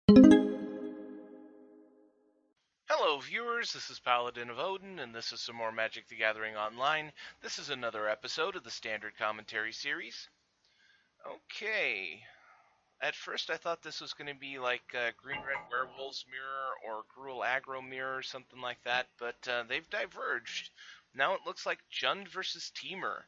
Hello viewers, this is Paladin of Odin, and this is some more Magic the Gathering Online. This is another episode of the Standard Commentary series. Okay, at first I thought this was going to be like Green Red Werewolves Mirror or Gruul Aggro Mirror or something like that, but they've diverged. Now it looks like Jund versus Temur.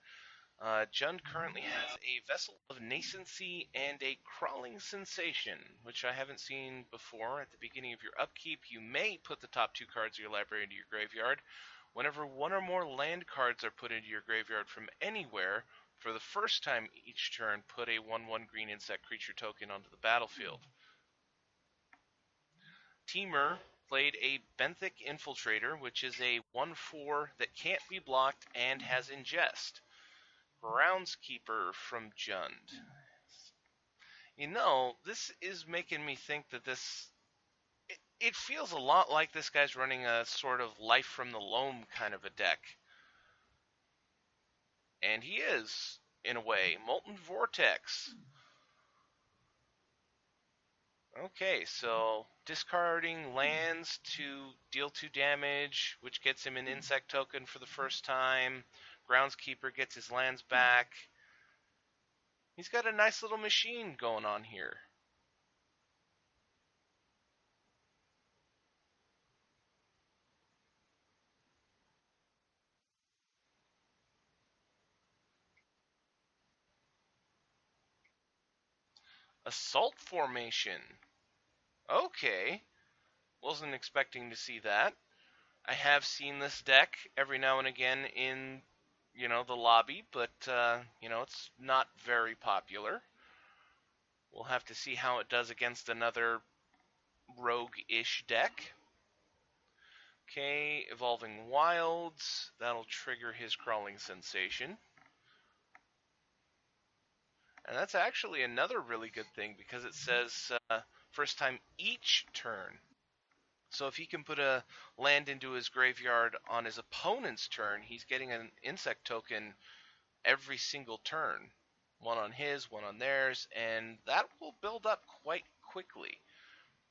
Jund currently has a Vessel of Nascency and a Crawling Sensation, which I haven't seen before. At the beginning of your upkeep, you may put the top two cards of your library into your graveyard. Whenever one or more land cards are put into your graveyard from anywhere, for the first time each turn, put a 1/1 green insect creature token onto the battlefield. Temur played a Benthic Infiltrator, which is a 1/4 that can't be blocked and has Ingest. Groundskeeper from Jund. This is making me think that it feels a lot like this guy's running a sort of Life from the Loam kind of a deck. And he is, in a way. Molten Vortex. Okay, so discarding lands to deal 2 damage, which gets him an insect token for the first time. Groundskeeper gets his lands back. He's got a nice little machine going on here. Assault Formation. Okay. Wasn't expecting to see that. I have seen this deck every now and again in, the lobby, but, it's not very popular. We'll have to see how it does against another rogue-ish deck. Okay, Evolving Wilds. That'll trigger his Crawling Sensation. And that's actually another really good thing because it says first time each turn. So if he can put a land into his graveyard on his opponent's turn, he's getting an insect token every single turn. One on his, one on theirs, and that will build up quite quickly.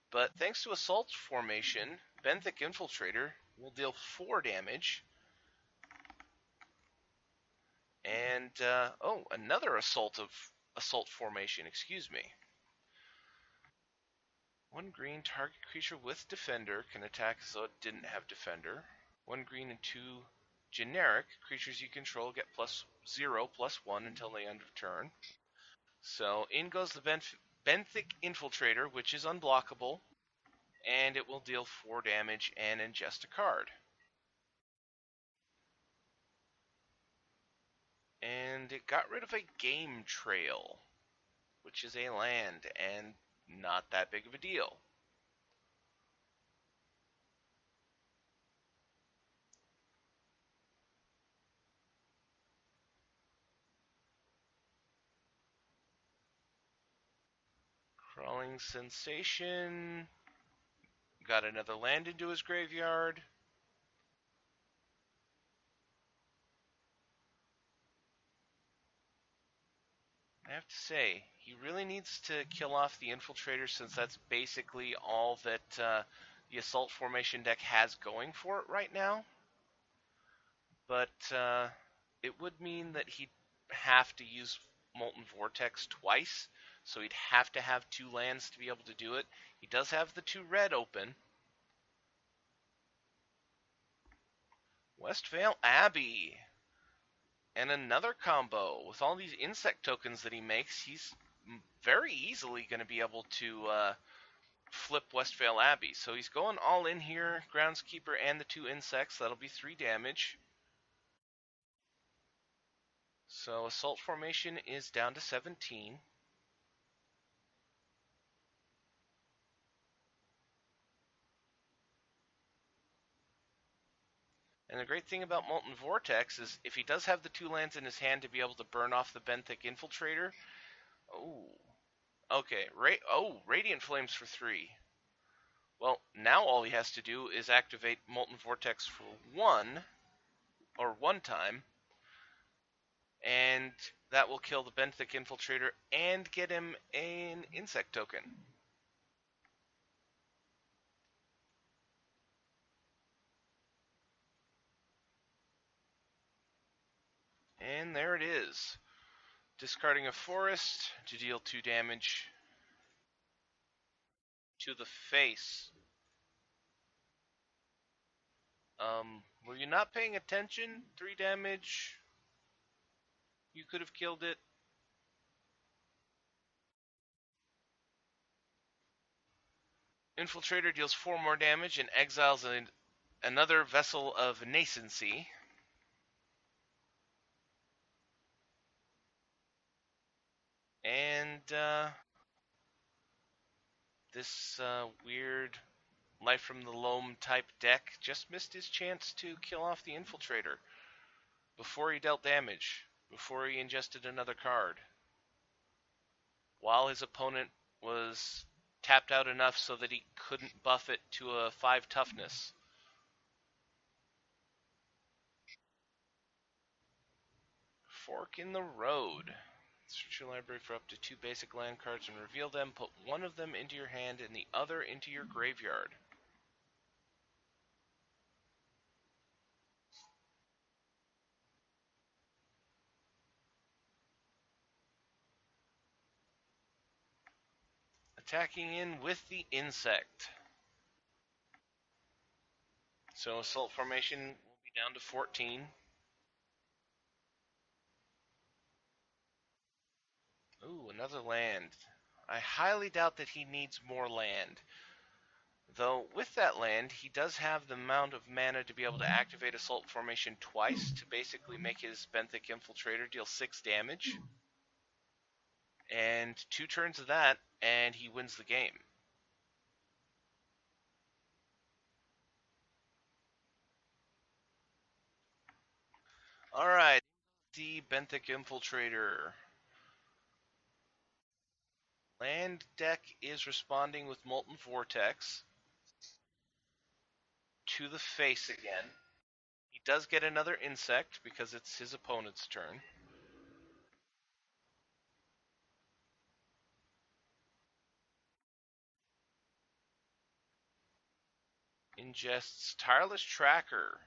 But thanks to Assault Formation, Benthic Infiltrator will deal 4 damage. And, another Assault Formation, excuse me. 1 green, target creature with Defender can attack as though it didn't have Defender. 1 green and 2 generic. Creatures you control get +0/+1 until the end of turn. So in goes the Benthic Infiltrator, which is unblockable, and it will deal 4 damage and ingest a card. And it got rid of a Game Trail, which is a land, and not that big of a deal. Crawling Sensation. Got another land into his graveyard. I have to say, he really needs to kill off the Infiltrator since that's basically all that the Assault Formation deck has going for it right now. But it would mean that he'd have to use Molten Vortex twice, so he'd have to have 2 lands to be able to do it. He does have the 2 red open. Westvale Abbey. And another combo. With all these insect tokens that he makes, he's very easily going to be able to flip Westvale Abbey. So he's going all in here. Groundskeeper and the 2 insects. That'll be 3 damage. So Assault Formation is down to 17. And the great thing about Molten Vortex is if he does have the 2 lands in his hand to be able to burn off the Benthic Infiltrator. Oh. Okay. Radiant Flames for 3. Well, now all he has to do is activate Molten Vortex for 1 time. And that will kill the Benthic Infiltrator and get him an insect token. And there it is. Discarding a forest to deal 2 damage to the face. Were you not paying attention? 3 damage. You could have killed it. Infiltrator deals 4 more damage and exiles another Vessel of Nascency. And this weird Life from the Loam type deck just missed his chance to kill off the Infiltrator before he dealt damage, before he ingested another card, while his opponent was tapped out enough so that he couldn't buff it to a 5 toughness. Fork in the road. Search your library for up to 2 basic land cards and reveal them. Put one of them into your hand and the other into your graveyard. Attacking in with the insect. So assault formation will be down to 14. Ooh, another land. I highly doubt that he needs more land. Though, with that land, he does have the amount of mana to be able to activate Assault Formation twice to basically make his Benthic Infiltrator deal 6 damage. And 2 turns of that, and he wins the game. Alright, the Benthic Infiltrator. Land deck is responding with Molten Vortex to the face again. He does get another insect because it's his opponent's turn. Ingests Tireless Tracker.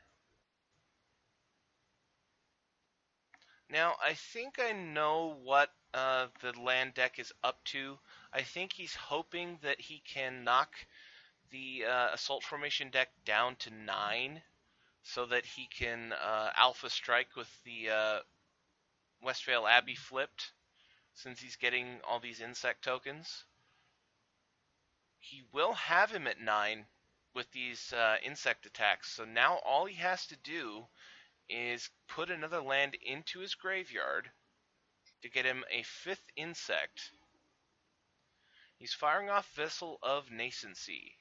Now, I think I know what the land deck is up to. I think he's hoping that he can knock the Assault Formation deck down to 9 so that he can Alpha Strike with the Westvale Abbey flipped, since he's getting all these insect tokens. He will have him at 9 with these insect attacks, so now all he has to do is put another land into his graveyard to get him a 5th insect. He's firing off Vessel of Nascency.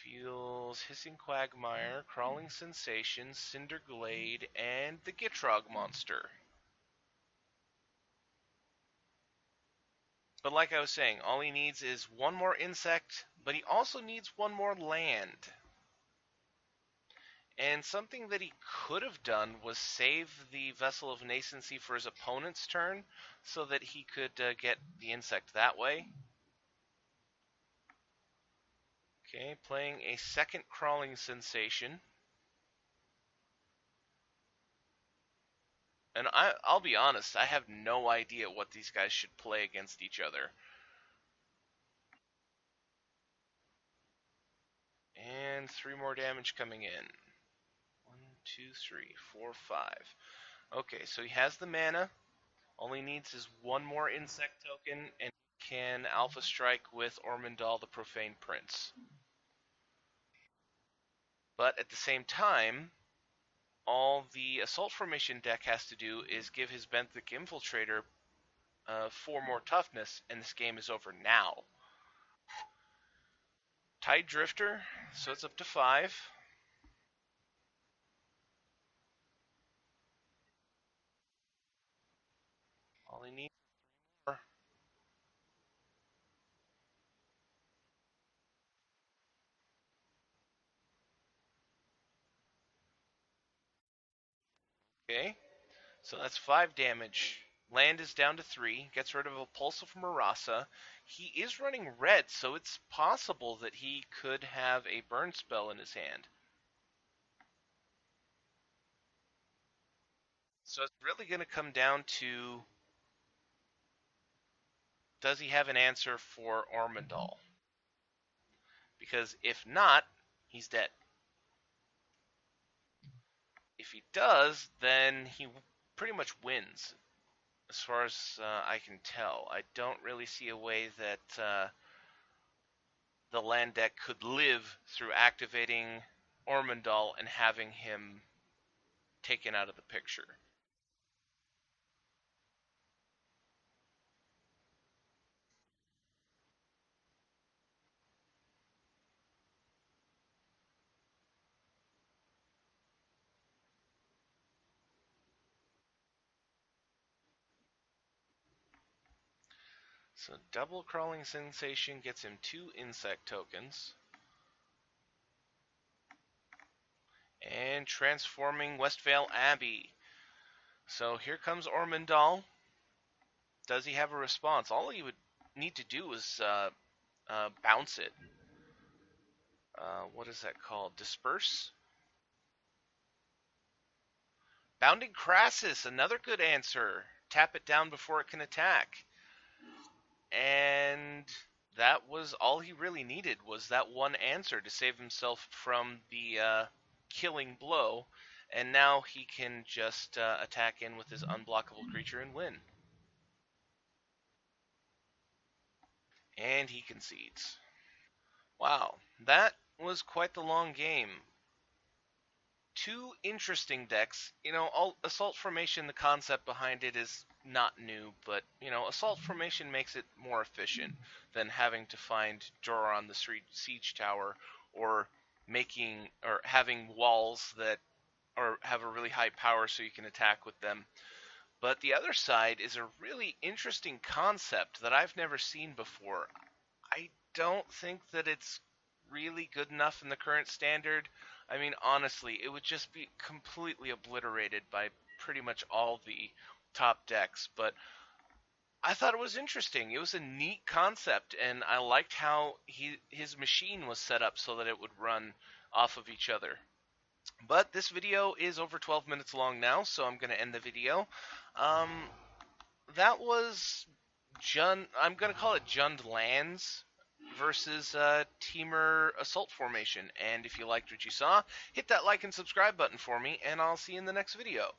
Reveals Hissing Quagmire, Crawling Sensation, Cinder Glade, and the Gitrog monster. But like I was saying, all he needs is one more insect, but he also needs one more land. And something that he could have done was save the Vessel of Nascency for his opponent's turn so that he could get the insect that way. Okay, playing a second Crawling Sensation. And I'll be honest, I have no idea what these guys should play against each other. And 3 more damage coming in. 1, 2, 3, 4, 5. Okay, so he has the mana. All he needs is one more insect token, and he can Alpha Strike with Ormondal the Profane Prince. But at the same time, all the Assault Formation deck has to do is give his Benthic Infiltrator 4 more toughness, and this game is over now. Tide Drifter, so it's up to 5. All he needs is 3 more. Okay, so that's 5 damage. Land is down to 3, gets rid of a Pulse of Marasa. He is running red, so it's possible that he could have a burn spell in his hand. So it's really going to come down to, does he have an answer for Ormondal? Because if not, he's dead. If he does, then he pretty much wins, as far as I can tell. I don't really see a way that the land deck could live through activating Ormondal and having him taken out of the picture. So double crawling sensation gets him 2 insect tokens. And transforming Westvale Abbey. So here comes Ormondal. Does he have a response? All he would need to do is bounce it. What is that called? Disperse? Bounding Crassus, another good answer. Tap it down before it can attack. And that was all he really needed, was that one answer to save himself from the killing blow. And now he can just attack in with his unblockable creature and win. And he concedes. Wow, that was quite the long game. Two interesting decks. Assault Formation, the concept behind it is not new, but, Assault Formation makes it more efficient than having to find Jor on the siege tower, or having walls that or have a really high power so you can attack with them. But the other side is a really interesting concept that I've never seen before. I don't think that it's really good enough in the current standard. I mean, honestly, it would just be completely obliterated by pretty much all the top decks. But I thought it was interesting. It was a neat concept, and I liked how his machine was set up so that it would run off of each other. But this video is over 12 minutes long now, so I'm going to end the video. That was I'm going to call it Jund Lands versus Temur Assault Formation. And if you liked what you saw, hit that like and subscribe button for me, and I'll see you in the next video.